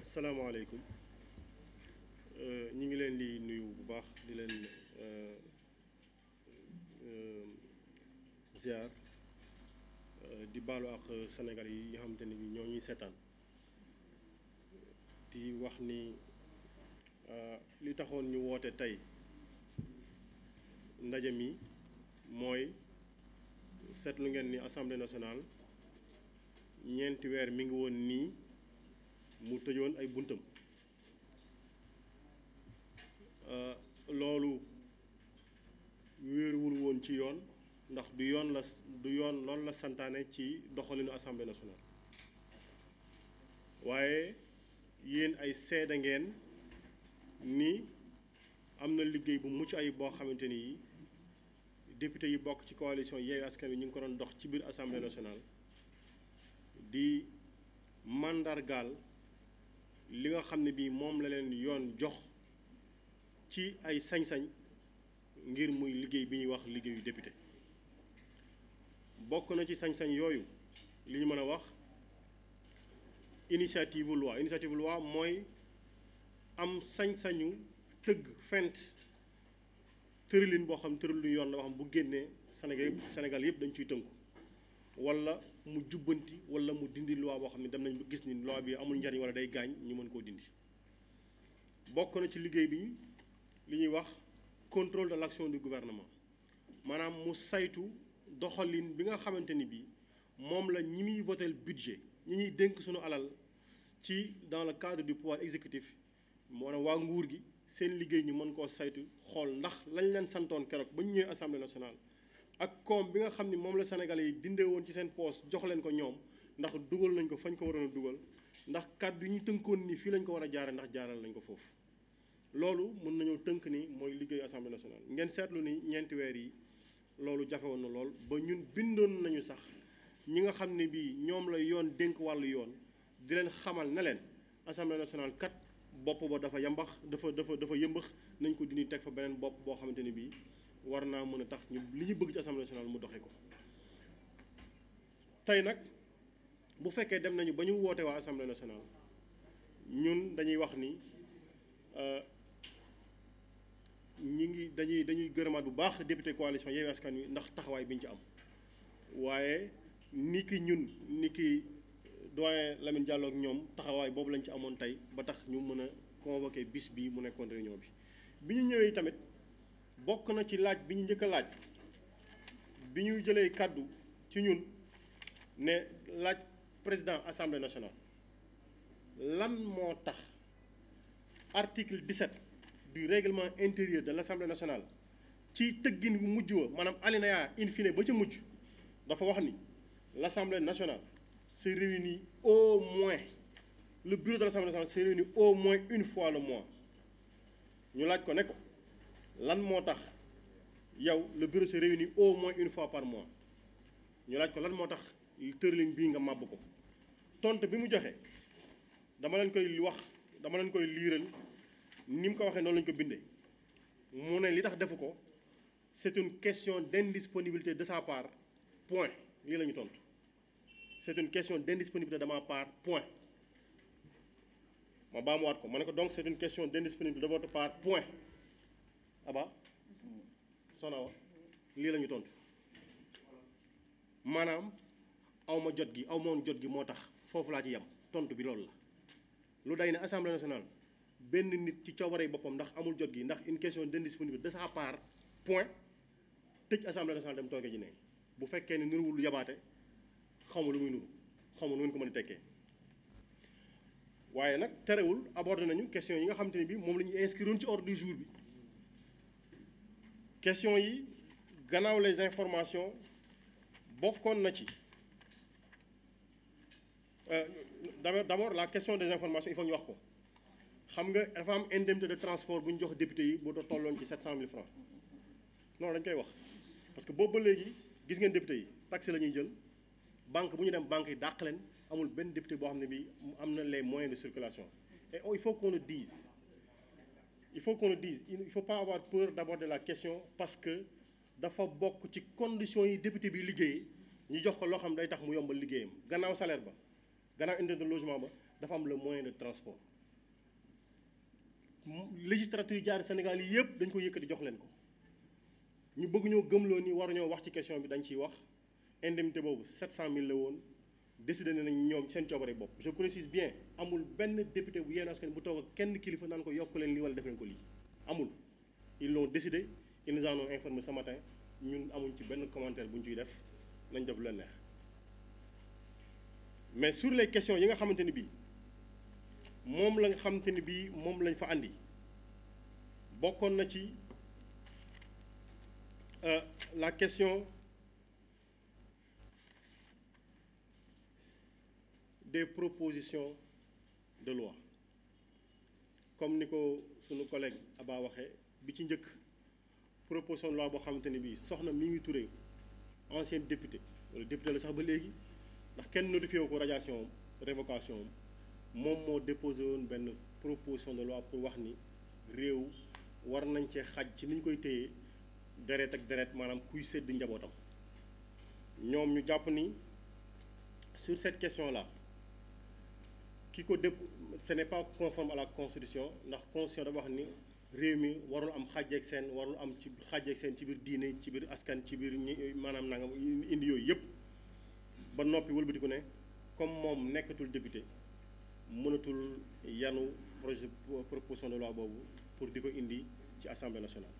asalaamaaleykum ñu ngi leen di nuyu bu baax di leen ziar di baalu ak Sénégal yi nga xamante ne bi ñoo ñuy seetaan di wax ni li taxoon ñu woote tey ndaje mi mooy seetlu ngeen ni Assemblée nationale ñeenti weer mi ngi woon nii mu tëjoon ay buntam loolu wéeruwul woon ci yoon ndax du yoon loolu la santaane ci doxalinu Assemblée nationale waaye yéen ay seede ngeen ni am na liggéey bu mucc ayib boo xamante ni député yi bokk ci coalition Yewwi Askan Wi ñu ngi ko doon dox ci biir Assemblée nationale di màndargaal li nga xam ne bii moom la leen yoon jox ci ay sañ-sañ ngir muy liggéey bi ñuy wax liggéeyu député bokk na ci sañ-sañ yooyu li ñu mën a wax initiative loi mooy am sañ-sañu tëgg fent tëralin boo xam tëralin yoon la boo xam bu génnee Sénégal yëpp dañ ciy tënku wala mu jubbanti wala mu dindi loi boo xam ne dem nañ ba gis ni loi bi amul njariñ wala day gaañ ñu mën koo dindi bokk na ci liggéey bi li ñuy wax contrôle de l'action du gouvernement maanaam mu saytu doxalin bi nga xamante ni bii moom la ñi muy votel budget ñi ñuy dénk suñu alal ci dans le cadre du pouvoir exécutif maanaam waa nguur gi seen liggéey ñu mën koo saytu xool ndax lañ leen santoon keroog ba ñu ñëwee Assemblée nationale ak koom bi nga xam ni moom la Sénégalais yi dindee woon ci seen poos jox leen ko ñoom ndax dugal nañ ko fañ ko waroon a dugal ndax kàddu yi ñu tënkoon ni fii lañ ko war a jaare ndax jaaral nañ ko foofu loolu mën nañoo tënk ni mooy liggéeyu Assemblée nationale ngeen seetlu ni ñeenti weer yi loolu jafe woon na lool ba ñun bindoon nañu sax ñi nga xam ne bii ñoom la yoon dénk wàllu yoon di leen xamal ne leen Assemblée nationale kat bopp ba dafa dafa yëmbax nañ ko dindi teg fa beneen bopp boo xamante ni bii war naa mën a tax ñu li ñu bëgg ci Assemblée nationale mu doxe ko tey nag bu fekkee dem nañu ba ñu woote waa Assemblée nationale ñun dañuy wax ni dañuy gërëmaat bu baax député coalition Yewwi Askan Wi ndax taxawaay bi ñu ci am waaye ni ki doyen Lamine Diallo ak ñoom taxawaay boobu lañ ci amoon tey ba tax ñu mën a convoqué bis bi mu nekkoon réunion bi ñu ñëwee tamit bokk na ci laaj bi ñu njëkk a laaj bi ñu jëlee kàddu ci ñun ne laaj président Assemblée nationale lan moo tax article 17 du règlement intérieur de l'Assemblée nationale ci tëggin bu mujj wa maanaam alinéa in fine ba ca mujj dafa wax ni l'Assemblée nationale se réunit au moins le bureau de l'Assemblée nationale se réunit au moins une fois le mois ñu laaj ko ne ko lan moo tax yow le bureau se réunit au moins une fois par mois ñu laaj ko lan moo tax tëralin bii nga màbb ko tontu bi mu joxe dama leen koy liiral ni mu ko waxee noonu lañu ko bindee mu ne li tax defu ko c'est une question d'indisponibilité de sa part point lii la ñu tontu c'est une question d'indisponibilité de ma part point ma baamuwaat ko ma ne ko donc c'est une question d'indisponibilité de votre part point aba sonawa lii la ñu tontu maanaam awma jot gi moo tax foofu laa ci yem tontu bi loolu la lu day ne Assemblée nationale benn nit ci coobaree boppam ndax amul jot gi ndax une question d'indisponibilité de sa part point tëj Assemblée nationale dem tooge ji ne bu fekkee ne nuruwul yabaate xaw ma lu muy nuru xaw ma nu ngeen ko mën a tekkee waaye nag terewul abordé nañu question yi nga xamante ne bi moom la ñuy inscrire ci ordre du jour bi question yi gannaaw les informations bokkoon na ci d'abord la question des informations il faut ñu wax ko xam nga dafa am indemnité de transport bu ñu jox député yi bu tolloon ci 700 000 francs non dañ koy wax parce que boobu ba léegi gis ngeen député yi taxe la ñuy jël banque bu ñu dem banque yi dàq leen amul benn député boo xam ne bi am na les moyens de circulation et il faut qu'on le dise il faut pas avoir peur d'aborder la question parce que dafa bokk ci conditions yi député bi liggéeyee ñu jox ko loo xam day tax mu yombal liggéeyam gannaaw salaire ba gannaaw indemnité de logement ba dafa am le moyen de transport législature yi jaar Sénégal yi yëpp dañ ko yëkkati jox leen ko ñu bëgg ñoo gëmloo ni waruñoo wax ci question bi dañ ciy wax indemnité boobu 700000 la woon décidé nañ ñoom seen coobare bopp je précise bien amul benn député bu Yewwi Askan bu toog ak kenn kilifa naan ko yokk leen lii wala def leen ko lii amul ils l'ont décidé ils nous en ont informé ce matin ñun amuñ ci benn commentaire bu ñu ciy def nañ def lu leen neex mais sur les questions yi nga xamante ni bii moom la nga xamante ni bii moom lañ fa andi bokkoon na ci la question des propositions de loi comme ni ko sunu collègue Aba waxee bi ci njëkk proposition de loi boo xamante ni bii soxna Mimi Touré ancienne député wala député la sax ba léegi ndax kenn notifié wu ko radiation révocation moom moo déposé woon benn proposition de loi pour wax ni réew war nañ cee xaj ci ni ñu koy téye deret ak deret maanaam kuy sédd njabootam ñoom ñu jàpp ni sur cette question là ki ko ce n'est pas conforme à la constitution ndax constitution dafa wax ni réew mi warul am xàjjeeg seen warul am ci xàjjeeg seen ci biir diine ci biir askan ci biir maanaam nangam indi yooyu yëpp ba noppi wëlbatiku ne comme moom nekkatul député mënatul yanu proposition de loi boobu pour di ko indi ci assemblée nationale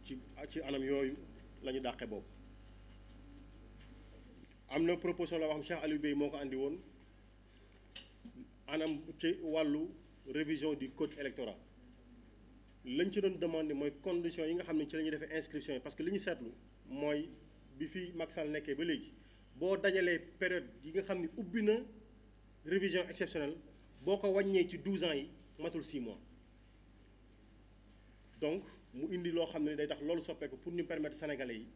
ci anam yooyu la ñu dàqe boobu am na proposition la wax xam Cheikh Aliou Bey moo ko andi woon anam ci wàllu révision du code électoral lañ ci doon demandé mooy conditions yi nga xam ne ci la ñuy defee inscription yi parce que li ñu seetlu mooy bi fi Macky Sall nekkee ba léegi boo dajalee période yi nga xam ne ubbi na révision exceptionnelle boo ko wàññee ci 12 ans yi matul 6 mois donc mu indi loo xam ne day tax loolu soppeeku pour ñu permettre sénégalais yi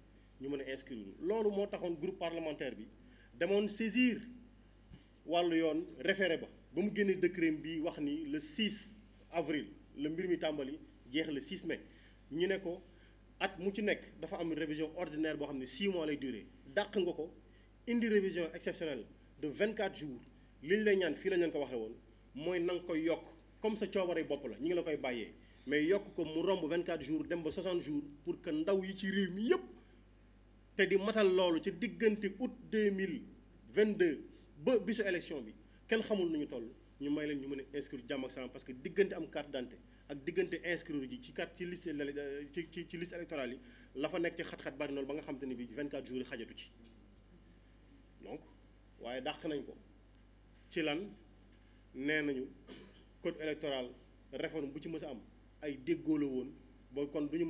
ñu mën a inscrire loolu moo taxoon groupe parlementaire bi demoon saisir wàllu yoon référé ba mu génnee décret bi wax ni le 6 avril la mbir mi tàmbali jeex le 6 mai ñu ne ko at mu ci nekk dafa am révision ordinaire boo xam ne 6 mois lay durer dàq nga ko indi révision exceptionnelle de 24 jours li ñu lay ñaan fii la ñu ko waxee woon mooy na nga koy yokk comme sa coobare bopp la ñu ngi la koy bàyyee mais yokk ko mu romb 24 jours dem ba 60 jours pour que ndaw yi ci réew mi yépp te di matal loolu ci diggante août 2022 ba bisu élection bi kenn xamul nu ñu toll ñu may leen ñu mën a inscrire jàmm ak salaam parce que diggante am carte d'identité ak diggante inscrire ji ci liste ci liste électorale yi la fa nekk ci xat-xat bari noonu ba nga xam te ne bi 24 jours yi xajatu ci donc waaye dàq nañ ko ci lan nee nañu code électoral réforme bu ci mës a am ay déggoo la woon booy kon du ñu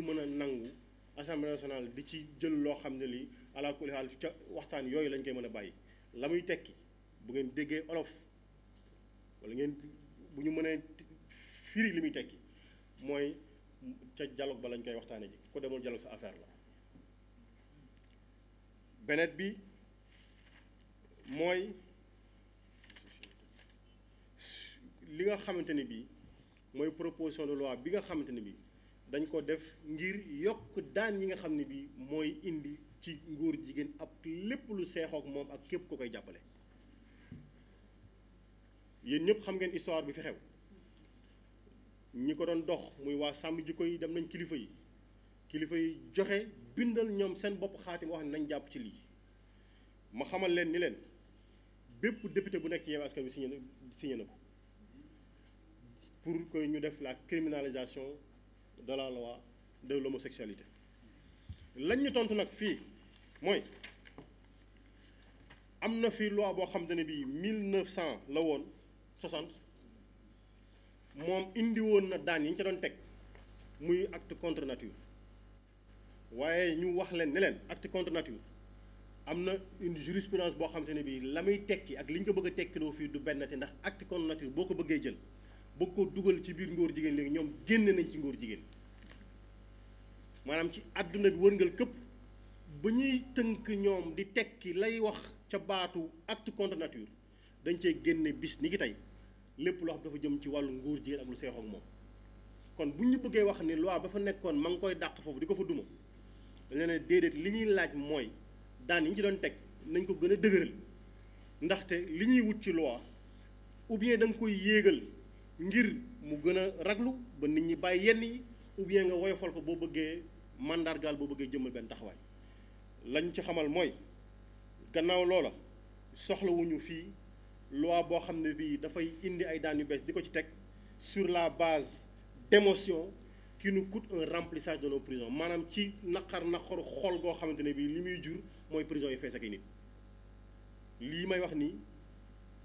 mën a nangu assemblée nationale di ci jël loo xam ne lii ala kulli haal ca waxtaan yooyu lañ koy mën a bàyyi la muy tekki bu ngeen déggee olof wala ngeen bu ñu mënee firi li muy tekki mooy ca dialogue ba lañ koy waxtaanee ji ko demoon dialogue sa affaire la beneen bi mooy li nga xamante ni bii mooy proposition de loi bi nga xamante ni bii dañ ko def ngir yokk daan yi nga xam ne bii mooy indi ci ngóor jigéen ab lépp lu seexook moom ak képp ko koy jàppale yéen ñëpp xam ngeen histoire bi fi xew ñi ko doon dox muy waa sàmm jikko yi dem nañ kilifa yi joxe bindal ñoom seen bopp xaatim wax ne nañ jàpp ci lii ma xamal leen ni leen bépp député bu nekk Yewwi Askan Wi signé na ko pour que ñu def la criminalisation de la loi de l'homosexualité lañ ñu tontu nag fii mooy am na fi loi boo xam ne bii 1900 la woon 60 moom indi woon na daan yi ñu ca doon teg muy acte contre nature waaye ñu wax leen ne leen acte contre nature am na une jurisprudence boo xam ne bii la muy tekki ak li ñu ko bëgg a tekkiloo fii du benn te ndax acte contre nature boo ko bëggee jël bëgg ko dugal ci biir ngóor jigéen léegi ñoom génne nañ ci ngóor jigéen maanaam ci àdduna bi wërngal këpp ba ñuy tënk ñoom di tekki lay wax ca baatu acte contre nature dañ cee génne bis ni ki tey lépp loo xam dafa jëm ci wàllu ngóor jigéen ak lu seexoo ak moom kon bu ñu bëggee wax ni loi ba fa nekkoon ma ngi koy dàq foofu di ko fa duma dañ ne déedéet li ñuy laaj mooy daan yi ñu ci doon teg nañ ko gën a dëgëral ndaxte li ñuy wut ci loi ou bien da nga koy yéegal ngir mu gën a raglu ba nit ñi bàyyi yenn yi ou bien nga woyofal ko boo bëggee mandargaal boo bëggee jëmmal benn taxawaay lañ ci xamal mooy gannaaw loola soxlawuñu fii loi boo xam ne bii dafay indi ay daan yu bees di ko ci teg sur la base d'émotion qui nous coûte un remplissage de nos prisons maanaam ci naqaru xol goo xamante ne bii li muy jur mooy prison yi fees ak nit lii may wax nii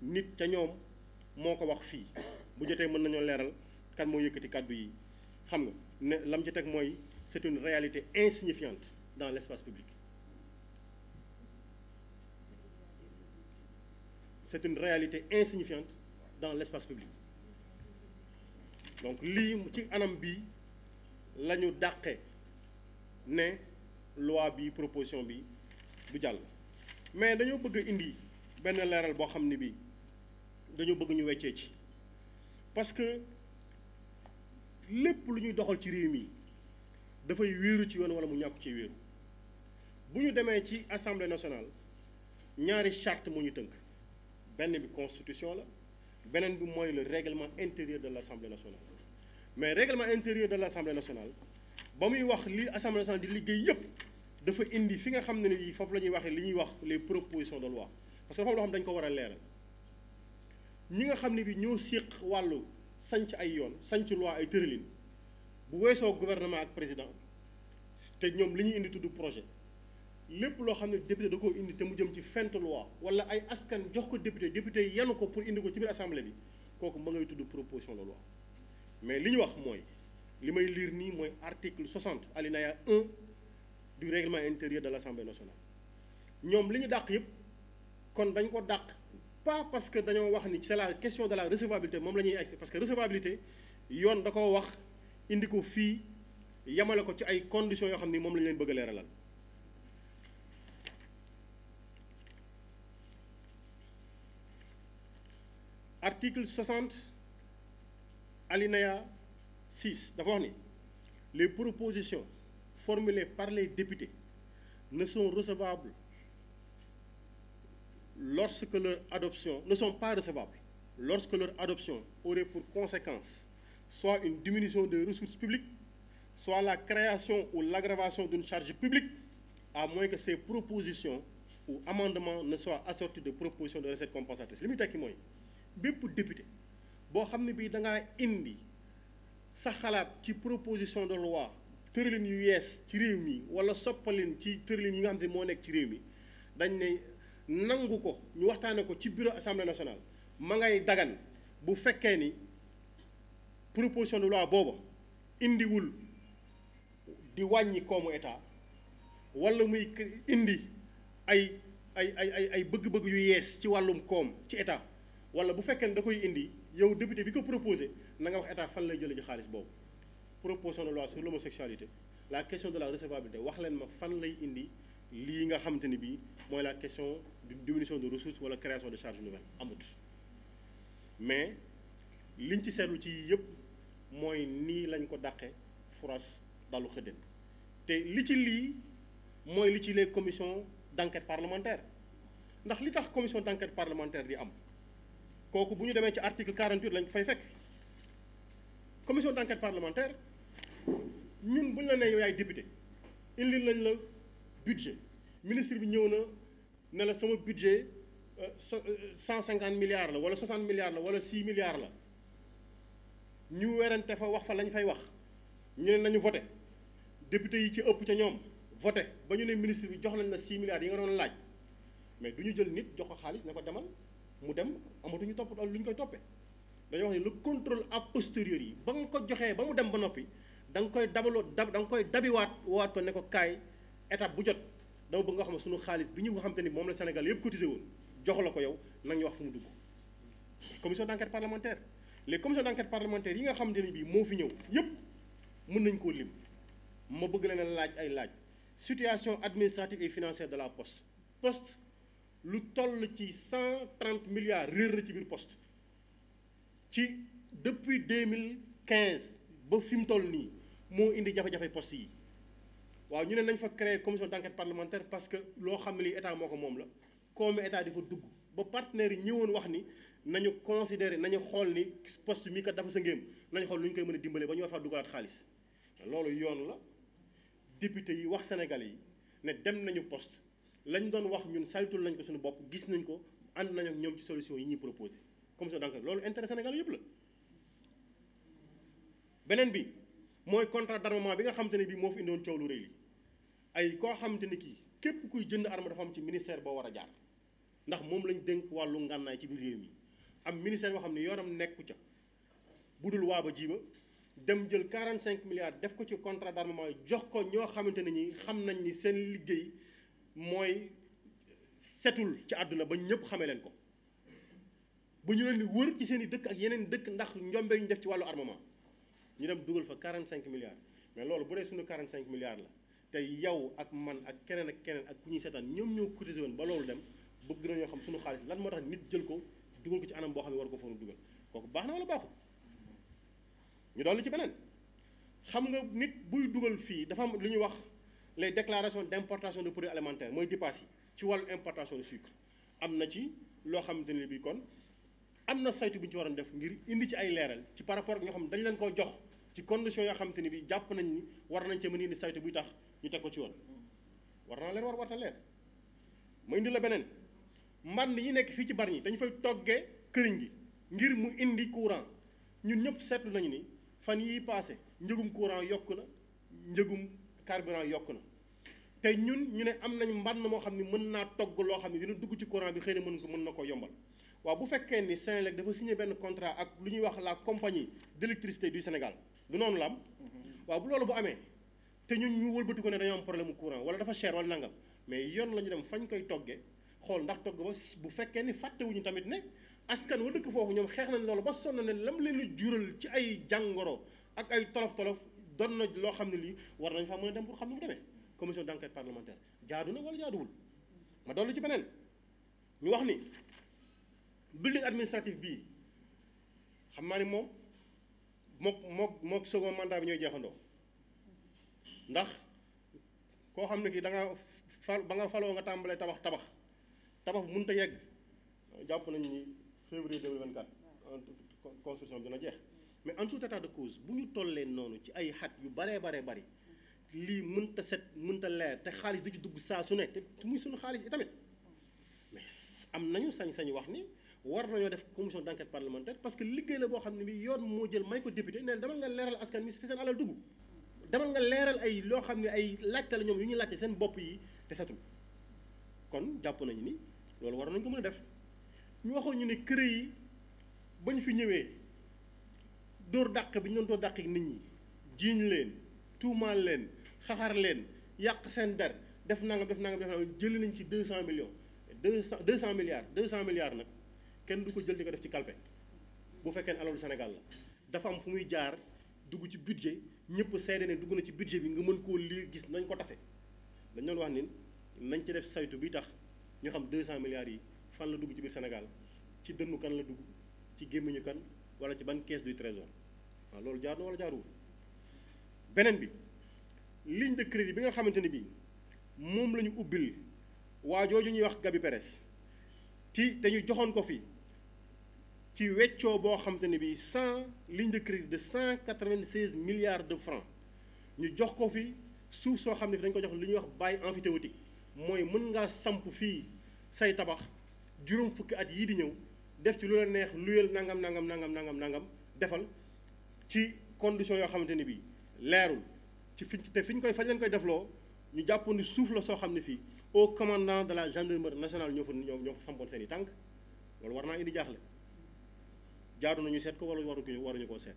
nit ca ñoom moo ko wax fii bu jotee mën nañoo leeral kan moo yëkkati kàddu yi xam nga ne lam ci teg mooy c'est une réalité insignifiante dans l'espace public c'est une réalité insignifiante dans l'espace public donc lii ci anam bi la ñu dàqe ne loi bi proposition bi du jàll mais dañoo bëgg a indi benn leeral boo xam ne bi dañoo bëgg ñu weccee ci parce que lépp lu ñuy doxal ci réew mi dafay wéeru ci yoon wala mu ñàkk ci wéeru bu ñu demee ci assemblée nationale ñaari charte moo ñu tënk benn bi constitution la beneen bi mooy le règlement intérieur de l'assemblée nationale mais règlement intérieur de l'assemblée nationale ba muy wax li assemblée nationale di liggéey yépp dafa indi fi nga xam ne ni foofu la ñuy waxee li ñuy wax les propositions de loi parce que dafa am loo xam dañu ko war a leeral ñi nga xam ne bi ñoo séq wàllu sanc ay yoon sanc loi ay tëralin bu weesoo gouvernement ak président te ñoom li ñuy indi tudd projet lépp loo xam ne député da koo indi te mu jëm ci fent loi wala ay askan jox ko député yenu ko pour indi ko ci biir assemblée bi kooku ma ngay tudd proposition de loi mais li ñu wax mooy li may lire nii mooy article 60 alinéa 1 du règlement intérieur de l'Assemblée nationale ñoom li ñu dàq yëpp kon dañ ko dàq pas parce que dañoo wax ni c'est la question de la recevabilité moom la ñuy agsi parce que recevabilité yoon da ko wax indi ko fii yamale ko ci ay conditions yoo xam ni moom la ñu leen bëgg a leeralal article 60 alinéa 6 dafa wax ni les propositions formulées par les députés ne sont recevables lorsque leur adoption ne sont pas recevables lorsque leur adoption aurait pour conséquence soit une diminution des ressources publiques, soit la création ou l'aggravation d'une charge publique, à moins que ces propositions ou amendements ne soient assortis de propositions de recettes compensatrices. li muy tekki mooy bépp député boo xam ne bii da ngaa indi sa xalaat ci proposition de loi tëralin yu yees ci réew mi wala soppalin ci tëralin yi nga xam ne moo nekk ci réew mi dañ ne nangu ko ñu waxtaane ko ci bureau assemblée nationale ma ngay dagan bu fekkee ni proposition de loi booba indiwul di wàññi koomu état wala muy indi ay bëgg-bëgg yu yees ci wàllum koom ci état wala bu fekkee ne da koy indi yow député bi ko proposé na nga wax état fan lay jëlee ci xaalis boobu proposition de loi sur l'homosexualité la question de la recevabilité wax leen ma fan lay indi lii nga xamante ni bii mooy la question de diminution de ressources wala création de charges nouvelles amut mais liñ ci seetlu ci yëpp mooy nii lañ ko dàqee foras dalu xëddeen te li ci lii mooy li ci les commissions d'enquête parlementaire ndax li tax commission d'enquête parlementaire di am kooku bu ñu demee ci article 48 lañ ko fay fekk commission d'enquête parlementaire ñun bu ñu la nee yow yaay député indi lañ la budget ministre bi ñëw na ne la sama budget 150 milliards la wala 60 milliards la wala 6 milliards la ñu werante fa wax fa lañ fay wax ñu ne nañu voté député yi ci ëpp ca ñoom voté ba ñu ne ministre bi jox nañ la 6 milliards yi nga doon laaj mais du ñu jël nit jox ko xaalis ne ko demal mu dem amatuñu topp lu ñu koy toppee dañoo wax ne le contrôle a posteriori yi ba nga ko joxee ba mu dem ba noppi da nga koy da nga koy dabiwaat ko ne ko kaay étape bu jot dama bëgg nga xam ne suñu xaalis bi ñu nga xam te ni moom la Sénégal yëpp cotisé woon jox la ko yow nag ñu wax fu mu dugg commission d'enquête parlementaire les commissions d'enquête parlementaire yi nga xam ne bii moo fi ñëw yëpp mën nañ koo lim ma bëgg leen laaj ay laaj situation administrative et financière de la poste lu toll ci 130 milliards réer na ci biir poste ci depuis 2015 ba fi mu toll nii moo indi jafe-jafe poste yi waaw ñu ne nañ fa créer commission d'enquête parlementaire parce que loo xam ne lii état moo ko moom la comme état di fa dugg ba partenaires yi ñëwoon wax ni nañu considérer nañu xool ni poste mi kat dafa sa ngéem nañu xool lu ñu koy mën a dimbalee ba ñu war faa dugalaat xaalis loolu yoon la député yi wax Sénégalais yi ne dem nañu poste lañ doon wax ñun saytul nañ ko suñu bopp gis nañ ko ànd nañ ak ñoom ci solution yi ñuy proposé commission d'enquête loolu intérêt Sénégal yëpp la. beneen bi mooy contrat d'armement bi nga xamante ne bii moo fi indiwoon coow lu rëy li ay koo xamante ni kii képp kuy jënd arme dafa am ci ministère boo war a jaar ndax moom lañ dénk wàllu ngànnaay ci biir réew mi am ministère boo xam ne yoonam nekku ca budul waaba jiiba dem jël 45 milliards def ko ci contrat d'armement yi jox ko ñoo xamante ne ñi xam nañ ni seen liggéey mooy setul ci àdduna ba ñëpp xamee leen ko ba ñu leen di wër ci seen i dëkk ak yeneen dëkk ndax njombe ñu def ci wàllu armement ñu dem dugal fa 45 milliards mais loolu bu dee suñu 45 milliards la te yow ak man ak keneen ak ku ñuy seetaan ñoom ñoo cotisé woon ba loolu dem bëgg nañoo xam suñu xaalis lan moo tax nit jël ko dugal ko ci anam boo xam ne war ko foog dugal kooku baax na wala baaxul. ñu dolli ci beneen xam nga nit buy dugal fii dafa am lu ñuy wax les déclarations d'importation de produits alimentaires mooy DIPAS yi ci wàllu importation de sucre am na ci loo xamante ne bii kon am na saytu bu ñu ci waroon def ngir indi ci ay leeral ci par rapport ak ñoo xam ne dañ leen koo jox ci conditions yoo xamante ni bii jàpp nañ ni war nañ cee mën a indi saytu buy tax ñu teg ko ci woon war naa leer warta leer ma indi la beneen mbànd yi nekk fii ci Bargny dañu fay toggee këriñ gi ngir mu indi courant ñun ñëpp seetlu nañu ni fan yii passé njëgum courant yokk na njëgum carburant yokk na te ñun ñu ne am nañ mbànd moo xam ne mën naa togg loo xam ne dina dugg ci courant bi xëy na mën na ko yombal waaw bu fekkee ni Senelec dafa signé benn contrat ak lu ñuy wax la compagnie d'électricité du Sénégal du noonu la am waaw bu loolu bu amee te ñun ñu wëlbati ko ne dañoo am problème mu courant wala dafa cher wala nangam mais yoon la ñu dem fañ koy toggee xool ndax togg ba bu fekkee ni fàttewuñu tamit ne askan wa dëkk foofu ñoom xeex nañ loolu ba sonn ne lam leen a jural ci ay jàngoro ak ay tolof-tolof doon na loo xam ne lii war nañ fa mën a dem pour xam ni mu demee commission d'enquête parlementaire jaadu na wala jaaduwul ma dolli ci beneen ñu wax ni building administratif bii xam naa ni moom mook second mandat bi ñooy jeexandoo ndax koo xam ne kii da nga fal ba nga faloo nga tàmbalee tabax mënut a yegg jàpp nañu ni février 2024 construction bi dina jeex mais en tout état de cause bu ñu tollee noonu ci ay xat yu baree bari lii mënta set mënta leer te xaalis du ci dugg saa su ne te muy suñu xaalis itamit mais am nañu sañ-sañu wax ni war nañoo def commission d'enquête parlementaire parce que liggéey la boo xam ne bi yoon moo jël may ko député ne demal nga leeral askan mi fi seen alal dugg demal nga leeral ay loo xam ne ay laajte la ñoom yu ñuy laajte seen bopp yi te setul kon jàpp nañu ni loolu war nañu ko mën a def ñu waxoon ñu ne kër yi ba ñu fi ñëwee dóor dàq bi ñu doon dóor dàq nit ñi jiiñ leen tuumaal leen xaxar leen yàq seen der def nangam jëli nañ ci 200 millions 200 milliards nag kenn du ko jël di ko def ci kalpe bu fekkee ne alalu Sénégal la dafa am fu muy jaar dugg ci budget ñëpp seede ne dugg na ci budget bi nga mën koo lire gis nañ ko tase dañ doon wax ni nañ ci def saytu bi tax ñu xam 200 milliards yi fan la dugg ci biir Sénégal ci dënnu kan la dugg ci gémmiñu kan wala ci ban caisse du trésor waaw loolu jaar na wala jaaruwul beneen bi ligne de crédit bi nga xamante ne bii moom la ñu ubbil waa jooju ñuy wax Gabi Perez te ñu joxoon ko fi ci weccoo boo xamante ne bii ligne de crédit de 196 milliards de francs ñu jox ko fi suuf soo xam ne fi dañu ko jox li ñuy wax bail emphytéotique mooy mën ngaa samp fii say tabax juróom fukki at yii di ñëw def ci lu la neex luyal nangam defal ci condition yoo xamante ni bii leerul ci fi ñu koy fañ leen koy defloo ñu jàppoon ni suuf la soo xam ne fii au commandant de la gendarmerie nationale ñoo fa sampoon seen i tànk loolu war naa indi jaaxle jaadu nañu seet ko wala waruñu koo seet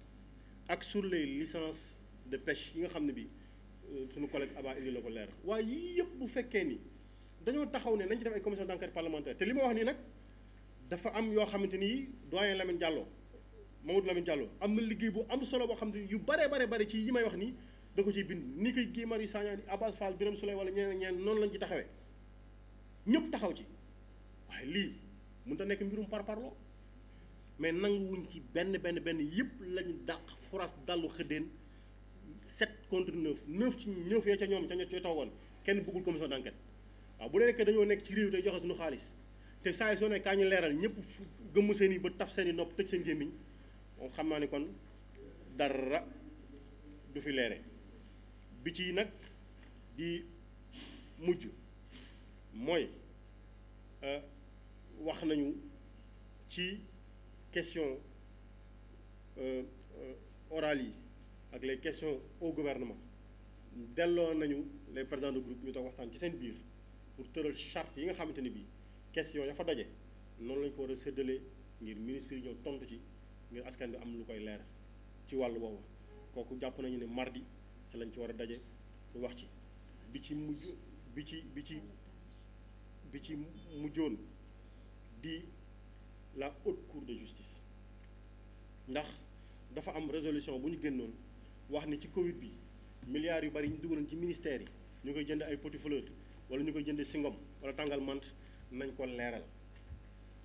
ak sur les licences de pêche yi nga xam ne bii suñu collègue Aba indi la ko leer waaye yii yëpp bu fekkee ni dañoo taxaw ne nañ ci def ay commission d'enquête parlementaire te li ma wax nii nag dafa am yoo xamante ni doyen Lamine Diallo Mamadou Lamine Diallo am na liggéey bu am solo boo xam ne yu bare ci yi may wax nii da ko ciy bind ni koy Guy Marius Sagna Abass Fall Birame Souleye wala ñeneen noonu lañ ci taxawee ñëpp taxaw ci waaye lii mënut a nekk mbirum parparloo mais nanguwuñ ci benn yëpp lañu dàq forage dallu xëddeen 7 contre 9 9 ci 9 ya ca ñoom ca ñoo toogoon kenn bëggul commission d'enquête waaw bu dee nekk dañoo nekk ci réew tey joxe suñu xaalis te saa yi soo ne kaa ñu leeral ñëpp gëmm seen i ba taf seen i nopp tëj seen gémmiñ moom xam naa ni kon dara du fi leere bi ci nag di mujj mooy wax nañu ci question orales yi ak les questions au gouvernement delloo nañu les présidents de groupe ñu toog waxtaan ci seen biir pour tëral charte yi nga xamante ni bii question ya fa daje noonu lañu ko war a séddalee ngir ministre yi ñëw tontu ci ngir askan bi am lu koy leer ci wàllu boobu kooku jàpp nañu ne mardi ci lañ ci war a daje pour wax ci bi ci mujjoon di la haute cour de justice ndax dafa am résolution bu ñu génnoon wax ni ci Covid bi milliards yu bari ñu dugaloon ci ministères yi ñu koy jënd ay petit fleur wala ñu koy jënd singom wala tàngal mant nañ ko leeral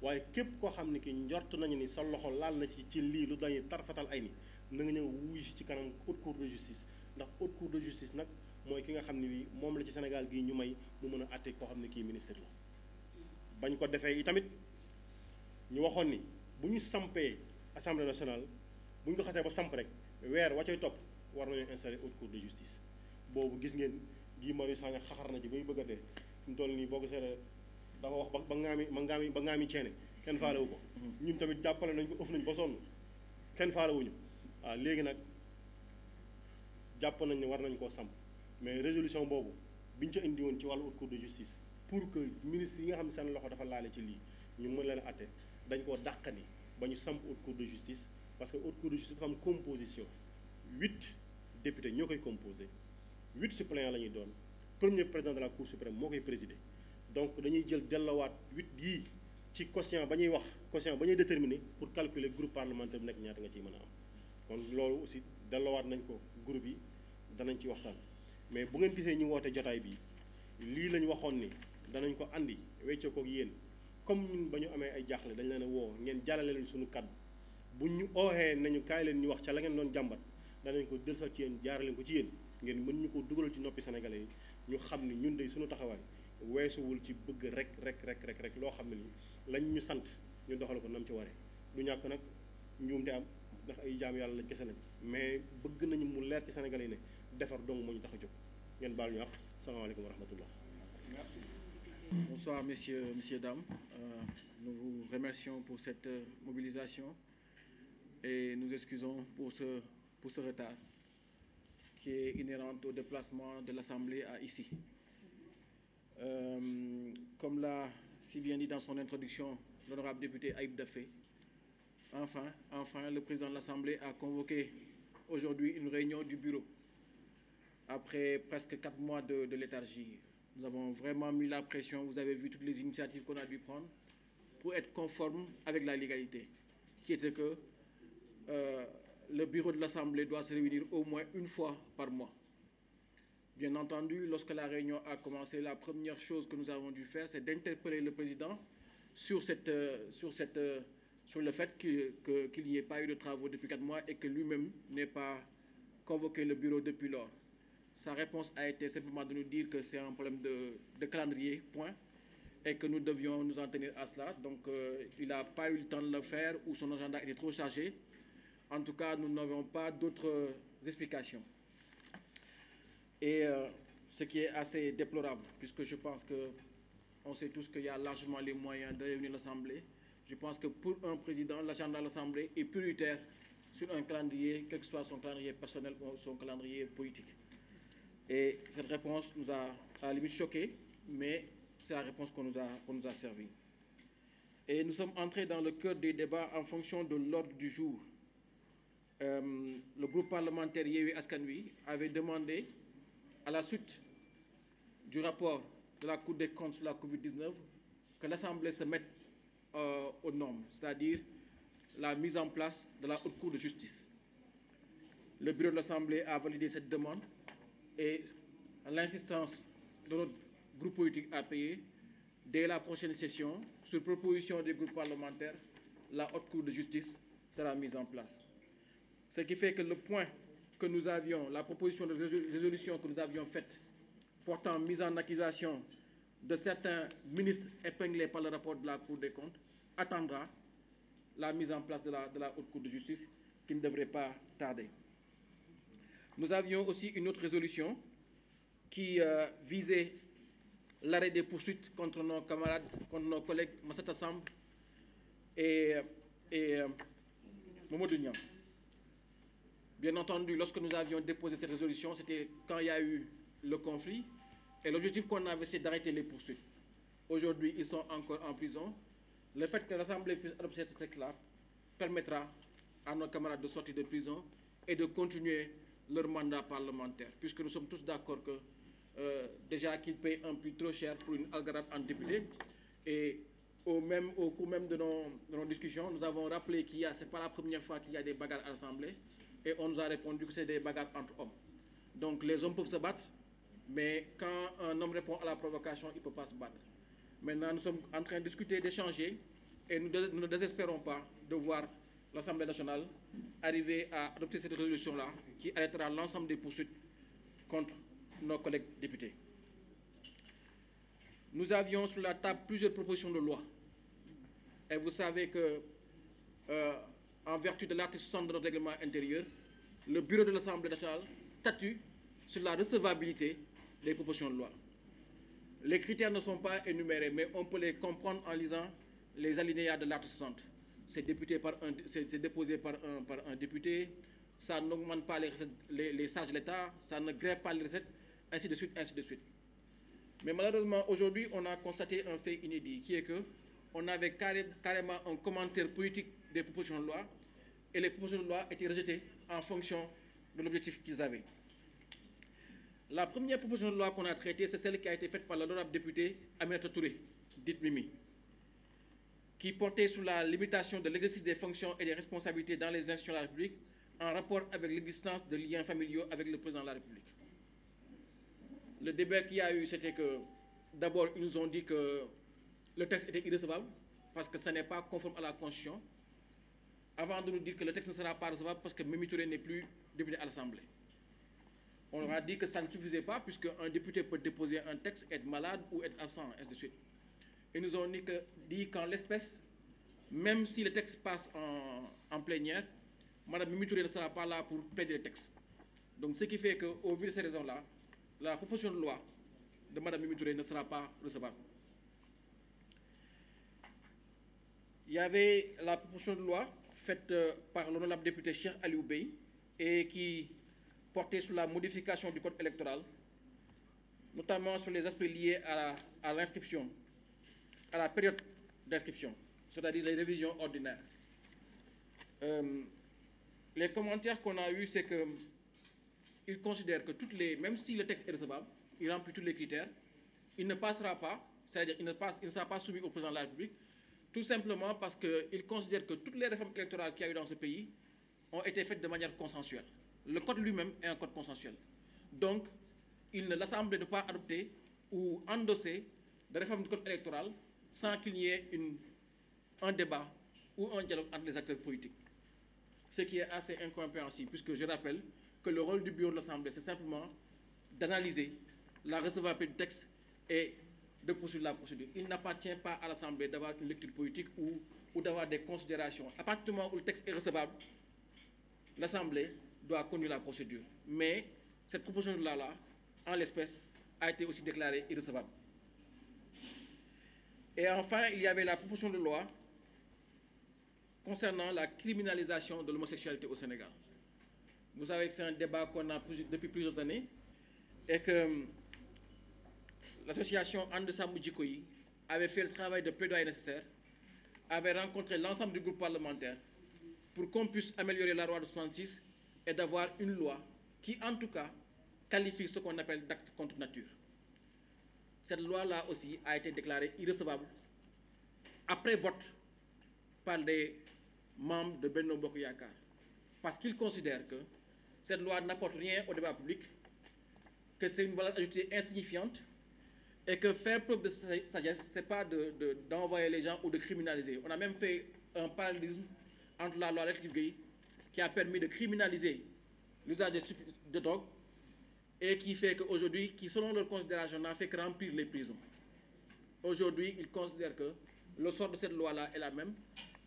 waaye képp koo xam ne ki njort nañu ni sa loxo laal na ci lii lu dañuy tarfatal ay ni na nga ñëw wuy ci kanam haute cour de justice ndax haute cour de justice nag mooy ki nga xam ne bi moom la ci Sénégal gii ñu may mu mën a àtte koo xam ne kii ministre la bañ ko defee itamit ñu waxoon ni bu ñu sampee assemblée nationale bu ñu ko xasee ba samp rek weer wa cay topp war nañu installer haute cour de justice boobu gis ngeen Guy Marius Sagna xaxar na ci bay bëgg a dee fi mu toll nii boo ko seetee dafa wax ba ngaami ceene kenn faalewu ko ñun tamit jàppale nañ ko ëf nañ ba sonn kenn faalewuñu waaw léegi nag jàpp nañ ne war nañ koo samp mais résolution boobu bi ñu ca indi woon ci wàllu haute cour de justice pour que ministre yi nga xam ne seen loxo dafa laale ci lii ñu mën leen a atte dañ koo dàqani ba ñu samp haute cour de justice parce que haute cour de justice dafa am composition 8 députés ñoo koy composé 8 suppléants la ñuy doon premier président de la cour suprême moo koy présider donc dañuy jël dellowaat 8 yii ci quotient ba ñuy wax quotient ba ñuy déterminer pour calculer groupe parlementaire bu nekk ñaata nga ciy mën a am kon loolu aussi dellowaat nañ ko groupe yi danañ ci waxtaan mais bu ngeen gisee ñu woote jotaay bi lii lañ waxoon ni danañ ko andi weccee kook yéen comme ñun ba ñu amee ay jaaxle dañ leen a woo ngeen jàllale leen suñu kaddu bu ñu ooxee nañu kaay leen ñu wax ca la ngeen doon jàmbat danañ ko dellusiwaat ci yéen jaarale ko ci yéen ngeen mën ñu ko dugalal ci noppi sénégalais yi ñu xam ni ñun de suñu taxawaay weesuwul ci bëgg rek loo xam ne ni lañ ñu sant ñu doxal ko nam ci waree du ñàkk nag njuumte am ndax ay jaam yàlla lañ kese nañ mais bëgg nañu mu leer ci sénégalais yi ne defar dong moo ñu tax a jóg ngeen baal ñu àq salaamaaleykum wa rahmatullah. Merci. Bonsoir messieurs, dames. Nous vous remercions pour cette mobilisation et nous excusons pour ce retard qui est inhérent au déplacement de l'Assemblée à ici. Comme l'a si bien dit dans son introduction l'honorable député Ayib Daffé, enfin, le président de l'Assemblée a convoqué aujourd'hui une réunion du bureau après presque 4 mois de léthargie. Nous avons vraiment mis la pression, vous avez vu toutes les initiatives qu'on a dû prendre pour être conforme avec la légalité, qui était que le bureau de l'Assemblée doit se réunir au moins une fois par mois. Bien entendu, lorsque la réunion a commencé, la première chose que nous avons dû faire, c'est d'interpeller le président sur le fait qu'il n'y ait pas eu de travaux depuis 4 mois et que lui-même n'ait pas convoqué le bureau depuis lors. Sa réponse a été simplement de nous dire que c'est un problème de calendrier, point, et que nous devions nous en tenir à cela. Donc, il n'a pas eu le temps de le faire ou son agenda était trop chargé. En tout cas, nous n'avons pas d'autres explications. Et ce qui est assez déplorable, puisque je pense qu'on sait tous qu'il y a largement les moyens de réunir l'Assemblée. Je pense que pour un président, l'agenda de l'Assemblée est prioritaire sur un calendrier, quel que soit son calendrier personnel ou son calendrier politique. Et cette réponse nous a à la limite choqués, mais c'est la réponse qu'on nous a servi. Et nous sommes entrés dans le cœur des débats en fonction de l'ordre du jour. Le groupe parlementaire Yewwi Askan Wi avait demandé, à la suite du rapport de la Cour des comptes sur la Covid-19, que l'Assemblée se mette aux normes, c'est-à-dire la mise en place de la Haute Cour de justice. Le bureau de l'Assemblée a validé cette demande et à l'insistance de notre groupe politique APE, dès la prochaine session, sur proposition des groupes parlementaires, la Haute Cour de justice sera mise en place. Ce qui fait que le point que nous avions, la proposition de résolution que nous avions faite portant mise en accusation de certains ministres épinglés par le rapport de la Cour des comptes attendra la mise en place de la Haute Cour de justice qui ne devrait pas tarder. Nous avions aussi une autre résolution qui visait l'arrêt des poursuites contre nos camarades, contre nos collègues Massata Samb et Mamadou Niang. Bien entendu, lorsque nous avions déposé cette résolution, c'était quand il y a eu le conflit et l'objectif qu'on avait, c'est d'arrêter les poursuites. Aujourd'hui, ils sont encore en prison. Le fait que l'Assemblée puisse adopter ce texte-là permettra à nos camarades de sortir de prison et de continuer leur mandat parlementaire, puisque nous sommes tous d'accord que déjà qu'ils payent un prix trop cher pour une algarade en député. Et au cours même de nos discussions, nous avons rappelé ce n'est pas la première fois qu'il y a des bagarres à l'Assemblée, et on nous a répondu que c'est des bagarres entre hommes. Donc les hommes peuvent se battre, mais quand un homme répond à la provocation, il ne peut pas se battre. Maintenant, nous sommes en train de discuter, d'échanger, et nous ne désespérons pas de voir l'Assemblée nationale arriver à adopter cette résolution-là qui arrêtera l'ensemble des poursuites contre nos collègues députés. Nous avions sur la table plusieurs propositions de loi. Et vous savez que, en vertu de l'article 60 de notre règlement intérieur, le bureau de l'Assemblée nationale statue sur la recevabilité des propositions de loi. Les critères ne sont pas énumérés, mais on peut les comprendre en lisant les alinéas de l'article 60. C'est déposé par un député, ça n'augmente pas les charges de l'État, ça ne grève pas les recettes, ainsi de suite, ainsi de suite. Mais malheureusement, aujourd'hui, on a constaté un fait inédit, qui est qu'on avait carrément un commentaire politique des propositions de loi, et les propositions de loi étaient rejetées en fonction de l'objectif qu'ils avaient. La première proposition de loi qu'on a traitée, c'est celle qui a été faite par l'honorable député Aminata Touré, dite Mimi, qui portait sur la limitation de l'exercice des fonctions et des responsabilités dans les institutions de la République en rapport avec l'existence de liens familiaux avec le président de la République. Le débat qu'il y a eu, c'était que, d'abord, ils nous ont dit que le texte était irrecevable parce que ce n'est pas conforme à la Constitution, avant de nous dire que le texte ne sera pas recevable parce que Mimi Touré n'est plus député à l'Assemblée. On leur a dit que ça ne suffisait pas puisqu'un député peut déposer un texte, être malade ou être absent, ainsi de suite. Ils nous ont dit qu'en l'espèce, même si le texte passe en plénière, Mme Mimi Touré ne sera pas là pour plaider le texte. Donc ce qui fait qu'au vu de ces raisons-là, la proposition de loi de Mme Mimi Touré ne sera pas recevable. Il y avait la proposition de loi faite par l'honorable député Cheikh Aliou Bey et qui portait sur la modification du code électoral, notamment sur les aspects liés à l'inscription, à la période d'inscription, c'est-à-dire les révisions ordinaires. Les commentaires qu'on a eus, c'est qu'ils considèrent que même si le texte est recevable, il remplit tous les critères, il ne passera pas, c'est-à-dire il ne sera pas soumis au président de la République, tout simplement parce qu'ils considèrent que toutes les réformes électorales qu'il y a eu dans ce pays ont été faites de manière consensuelle. Le code lui-même est un code consensuel. Donc, l'Assemblée ne peut pas adopter ou endosser de réforme du code électoral sans qu'il y ait un débat ou un dialogue entre les acteurs politiques. Ce qui est assez incompréhensible, puisque je rappelle que le rôle du bureau de l'Assemblée, c'est simplement d'analyser la recevabilité du texte et de poursuivre la procédure. Il n'appartient pas à l'Assemblée d'avoir une lecture politique ou d'avoir des considérations. À partir du moment où le texte est recevable, l'Assemblée doit conduire la procédure. Mais cette proposition de loi-là, en l'espèce, a été aussi déclarée irrecevable. Et enfin, il y avait la proposition de loi concernant la criminalisation de l'homosexualité au Sénégal. Vous savez que c'est un débat qu'on a depuis plusieurs années et que l'association And Samm Jikko Yi avait fait le travail de plaidoyer nécessaire, avait rencontré l'ensemble du groupe parlementaire pour qu'on puisse améliorer la loi de 1966 et d'avoir une loi qui, en tout cas, qualifie ce qu'on appelle d'acte contre nature. Cette loi-là aussi a été déclarée irrecevable après vote par les membres de Benno Bokk Yakaar, parce qu'ils considèrent que cette loi n'apporte rien au débat public, que c'est une valeur ajoutée insignifiante et que faire preuve de sagesse, ce n'est pas d'envoyer les gens ou de criminaliser. On a même fait un parallélisme entre la loi Latif Gueye qui a permis de criminaliser l'usage de drogue, et qui fait qu'aujourd'hui, qui selon leur considération n'a fait que remplir les prisons. Aujourd'hui, ils considèrent que le sort de cette loi-là est la même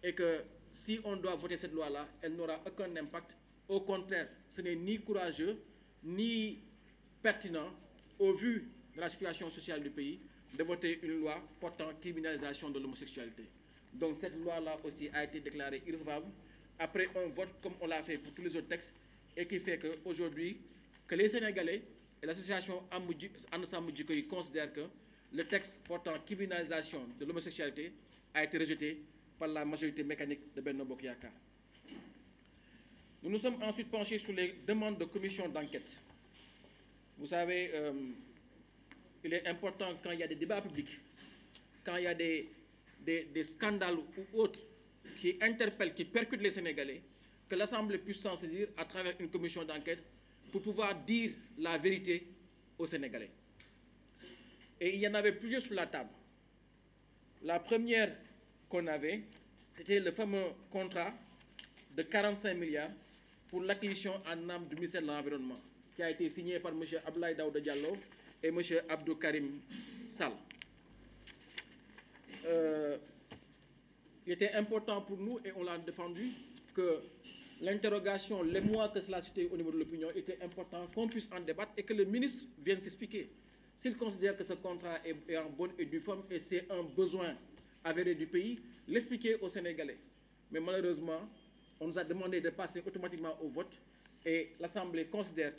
et que si on doit voter cette loi-là, elle n'aura aucun impact. Au contraire, ce n'est ni courageux, ni pertinent, au vu de la situation sociale du pays, de voter une loi portant criminalisation de l'homosexualité. Donc cette loi-là aussi a été déclarée irrecevable après un vote comme on l'a fait pour tous les autres textes et qui fait qu'aujourd'hui, que les Sénégalais et l'association And Samm Jikko Yi considèrent que le texte portant criminalisation de l'homosexualité a été rejeté par la majorité mécanique de Benno Bokk Yakaar. Nous nous sommes ensuite penchés sur les demandes de commission d'enquête. Vous savez, il est important quand il y a des débats publics, quand il y a des scandales ou autres qui interpellent, qui percutent les Sénégalais, que l'Assemblée puisse s'en saisir à travers une commission d'enquête pour pouvoir dire la vérité aux Sénégalais. Et il y en avait plusieurs sur la table. La première qu'on avait, c'était le fameux contrat de 45 milliards pour l'acquisition en âme du ministère de l'Environnement, qui a été signé par M. Abdoulaye Daouda Diallo et M. Abdou Karim Sall. Il était important pour nous, et on l'a défendu, que l'interrogation, les mois que cela suscitait au niveau de l'opinion, était important qu'on puisse en débattre et que le ministre vienne s'expliquer. S'il considère que ce contrat est en bonne et due forme et c'est un besoin avéré du pays, l'expliquer aux Sénégalais. Mais malheureusement, on nous a demandé de passer automatiquement au vote et l'Assemblée considère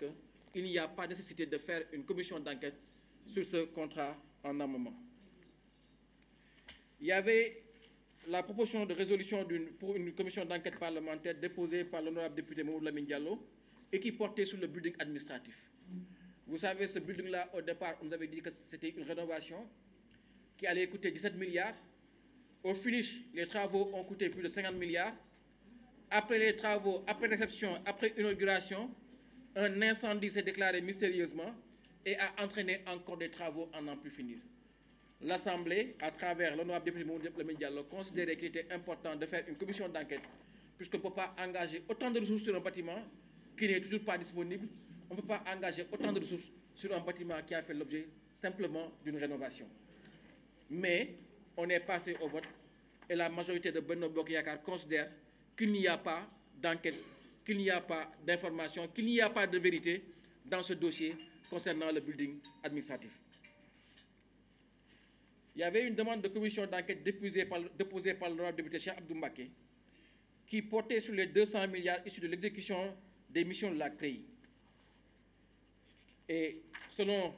qu'il n'y a pas nécessité de faire une commission d'enquête sur ce contrat en amont. Il y avait la proposition de résolution pour une commission d'enquête parlementaire déposée par l'honorable député Mamadou Lamine Diallo et qui portait sur le building administratif. Vous savez, ce building-là, au départ, on nous avait dit que c'était une rénovation qui allait coûter 17 milliards. Au finish, les travaux ont coûté plus de 50 milliards. Après les travaux, après réception, après inauguration, un incendie s'est déclaré mystérieusement et a entraîné encore des travaux à n'en plus finir. L'Assemblée, à travers l'honorable député Mamadou Lamine Diallo, considérait qu'il était important de faire une commission d'enquête puisqu'on ne peut pas engager autant de ressources sur un bâtiment qui n'est toujours pas disponible. On ne peut pas engager autant de ressources sur un bâtiment qui a fait l'objet simplement d'une rénovation. Mais on est passé au vote et la majorité de Benno Bokk Yakaar considère qu'il n'y a pas d'enquête, qu'il n'y a pas d'information, qu'il n'y a pas de vérité dans ce dossier concernant le building administratif. Il y avait une demande de commission d'enquête déposée par l'honorable député Cheikh Abdou Mbacké qui portait sur les 200 milliards issus de l'exécution des missions de la CREI. Et selon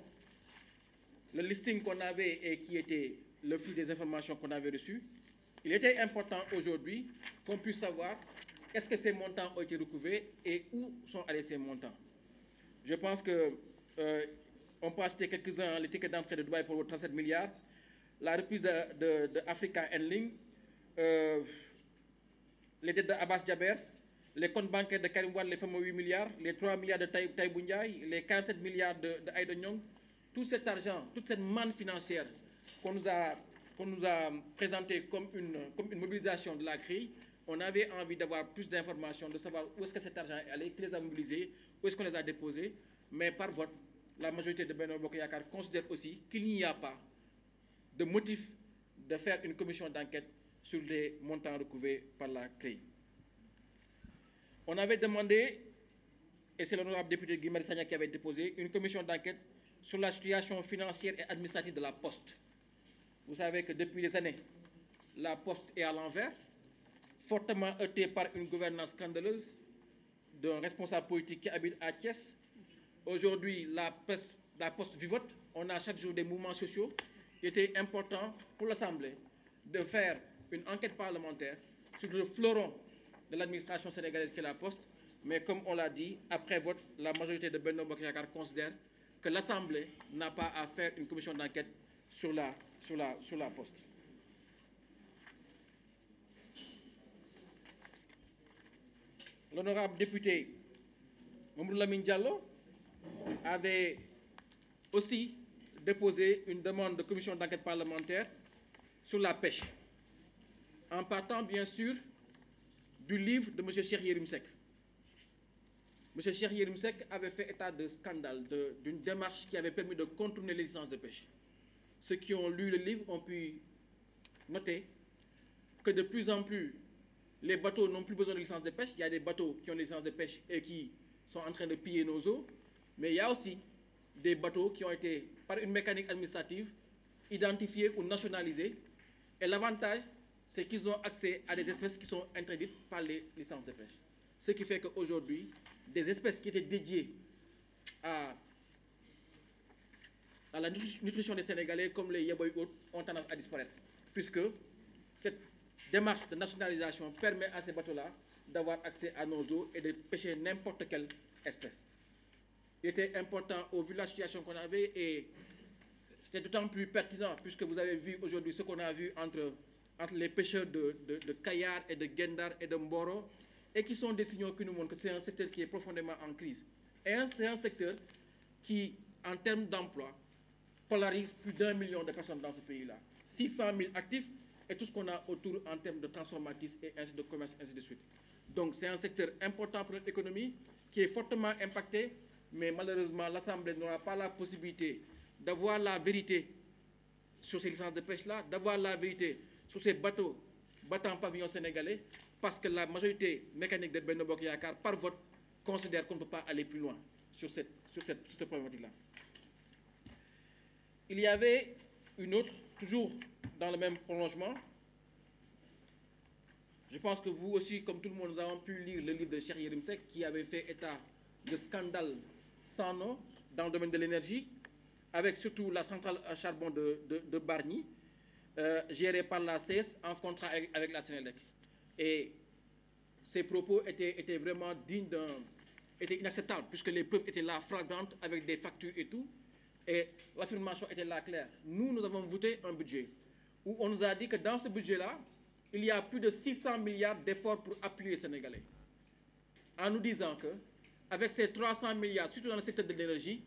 le listing qu'on avait et qui était le flux des informations qu'on avait reçues, il était important aujourd'hui qu'on puisse savoir est-ce que ces montants ont été recouvrés et où sont allés ces montants. Je pense qu'on peut acheter quelques-uns, les tickets d'entrée de Dubaï pour 37 milliards, la reprise de Africa Enling, les dettes d'Abbas Jaber, les comptes bancaires de Karim Wade, les fameux 8 milliards, les 3 milliards de Taïbou Ndiaye, les 47 milliards de Aïda Ndiongue, tout cet argent, toute cette manne financière qu'on nous a présenté comme une mobilisation de la CREI, on avait envie d'avoir plus d'informations, de savoir où est-ce que cet argent est allé, qui les a mobilisés, où est-ce qu'on les a déposés. Mais par vote, la majorité de Benno Bokk Yakaar considère aussi qu'il n'y a pas de motif de faire une commission d'enquête sur les montants recouvrés par la CREI. On avait demandé, et c'est l'honorable député Guy Marius Sagna qui avait déposé, une commission d'enquête sur la situation financière et administrative de la Poste. Vous savez que depuis des années, la Poste est à l'envers, fortement heurtée par une gouvernance scandaleuse d'un responsable politique qui habite à Thiès. Aujourd'hui, la Poste vivote, on a chaque jour des mouvements sociaux. Il était important pour l'Assemblée de faire une enquête parlementaire sur le fleuron de l'administration sénégalaise qui est la Poste, mais comme on l'a dit, après vote, la majorité de Benno Bokk Yakaar considère que l'Assemblée n'a pas à faire une commission d'enquête sur la Poste. L'honorable député Mamadou Lamine Diallo avait aussi déposé une demande de commission d'enquête parlementaire sur la pêche, en partant bien sûr du livre de M. Cheikh Yérim Seck. M. Cheikh Yérim Seck avait fait état de scandale, d'une démarche qui avait permis de contourner les licences de pêche. Ceux qui ont lu le livre ont pu noter que de plus en plus, les bateaux n'ont plus besoin de licence de pêche. Il y a des bateaux qui ont des licences de pêche et qui sont en train de piller nos eaux. Mais il y a aussi des bateaux qui ont été, par une mécanique administrative, identifiés ou nationalisés. Et l'avantage, c'est qu'ils ont accès à des espèces qui sont interdites par les licences de pêche. Ce qui fait qu'aujourd'hui, des espèces qui étaient dédiées à la nutrition des Sénégalais, comme les yeboy autres, ont tendance à disparaître. Puisque cette démarche de nationalisation permet à ces bateaux-là d'avoir accès à nos eaux et de pêcher n'importe quelle espèce. Il était important, au vu de la situation qu'on avait, et c'était d'autant plus pertinent, puisque vous avez vu aujourd'hui ce qu'on a vu entre les pêcheurs de Kayar et de Gendar et de Mboro, et qui sont des signaux qui nous montrent que c'est un secteur qui est profondément en crise. Et c'est un secteur qui, en termes d'emploi, polarise plus d'1 million de personnes dans ce pays-là. 600 000 actifs et tout ce qu'on a autour en termes de transformatisme et ainsi de commerce, ainsi de suite. Donc c'est un secteur important pour notre économie qui est fortement impacté, mais malheureusement l'Assemblée n'aura pas la possibilité d'avoir la vérité sur ces licences de pêche-là, d'avoir la vérité sur ces bateaux battant pavillon sénégalais, parce que la majorité mécanique de Benno Bokk Yakaar, par vote, considère qu'on ne peut pas aller plus loin sur cette problématique-là. Il y avait une autre, toujours dans le même prolongement. Je pense que vous aussi, comme tout le monde, nous avons pu lire le livre de Cheikh Yérim Seck qui avait fait état de scandales sans nom dans le domaine de l'énergie, avec surtout la centrale à charbon de Bargny, gérée par la CS en contrat avec la Sénélec. Et ces propos étaient vraiment dignes étaient inacceptables, puisque les preuves étaient là flagrantes avec des factures et tout. Et l'affirmation était là claire. Nous avons voté un budget où on nous a dit que dans ce budget-là, il y a plus de 600 milliards d'efforts pour appuyer les Sénégalais. En nous disant qu'avec ces 300 milliards, surtout dans le secteur de l'énergie,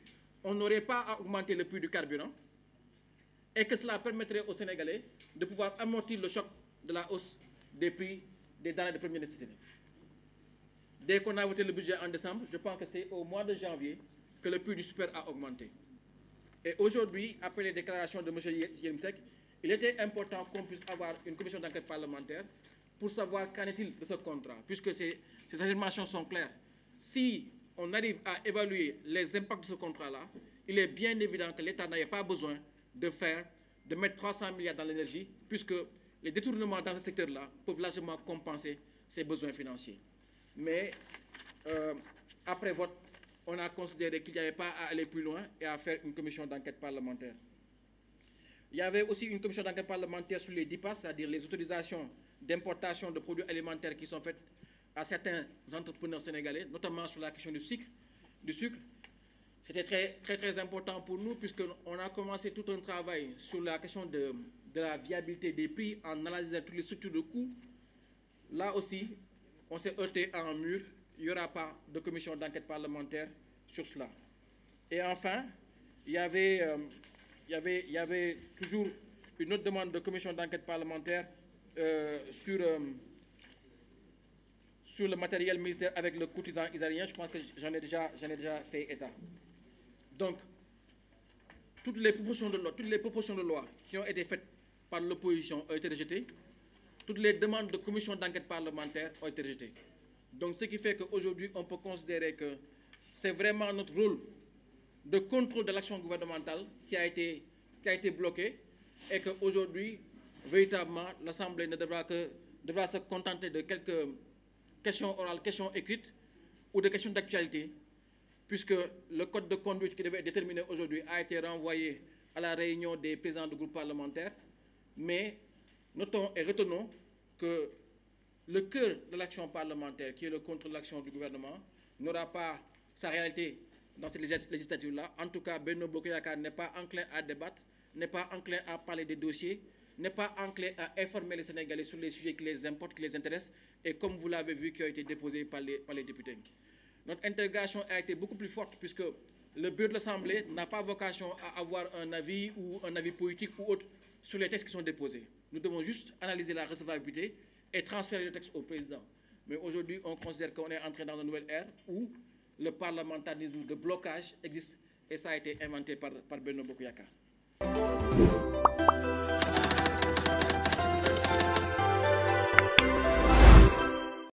on n'aurait pas à augmenter le prix du carburant et que cela permettrait aux Sénégalais de pouvoir amortir le choc de la hausse des prix des denrées de première nécessité. Dès qu'on a voté le budget en décembre, je pense que c'est au mois de janvier que le prix du super a augmenté. Et aujourd'hui, après les déclarations de M. Yérim Seck, il était important qu'on puisse avoir une commission d'enquête parlementaire pour savoir qu'en est-il de ce contrat, puisque ces affirmations sont claires. Si on arrive à évaluer les impacts de ce contrat-là, il est bien évident que l'État n'avait pas besoin de mettre 300 milliards dans l'énergie, puisque les détournements dans ce secteur-là peuvent largement compenser ses besoins financiers. Mais après vote, on a considéré qu'il n'y avait pas à aller plus loin et à faire une commission d'enquête parlementaire. Il y avait aussi une commission d'enquête parlementaire sur les DIPAS, c'est-à-dire les autorisations d'importation de produits alimentaires qui sont faites à certains entrepreneurs sénégalais, notamment sur la question du sucre. C'était très important pour nous, puisqu'on a commencé tout un travail sur la question de la viabilité des prix en analysant toutes les structures de coûts. Là aussi, on s'est heurté à un mur. Il n'y aura pas de commission d'enquête parlementaire sur cela. Et enfin, il y avait toujours une autre demande de commission d'enquête parlementaire sur le matériel militaire avec le courtisan israélien. Je pense que j'en ai déjà fait état. Donc, toutes les propositions de loi qui ont été faites par l'opposition ont été rejetées. Toutes les demandes de commission d'enquête parlementaire ont été rejetées. Donc, ce qui fait qu'aujourd'hui, on peut considérer que c'est vraiment notre rôle de contrôle de l'action gouvernementale qui a été bloqué et qu'aujourd'hui, véritablement, l'Assemblée ne devra se contenter de quelques questions orales, questions écrites ou de questions d'actualité, puisque le code de conduite qui devait être déterminé aujourd'hui a été renvoyé à la réunion des présidents de groupes parlementaires. Mais notons et retenons que le cœur de l'action parlementaire, qui est le contrôle de l'action du gouvernement, n'aura pas sa réalité dans cette législature-là. En tout cas, Benno Bokk Yakaar n'est pas enclin à débattre, n'est pas enclin à parler des dossiers, n'est pas enclin à informer les Sénégalais sur les sujets qui les importent, qui les intéressent, et comme vous l'avez vu, qui ont été déposés par les députés. Notre intégration a été beaucoup plus forte, puisque le bureau de l'Assemblée n'a pas vocation à avoir un avis ou un avis politique ou autre sur les textes qui sont déposés. Nous devons juste analyser la recevabilité et transférer le texte au président. Mais aujourd'hui, on considère qu'on est entré dans une nouvelle ère où le parlementarisme de blocage existe et ça a été inventé par Benno Bokk Yakaar.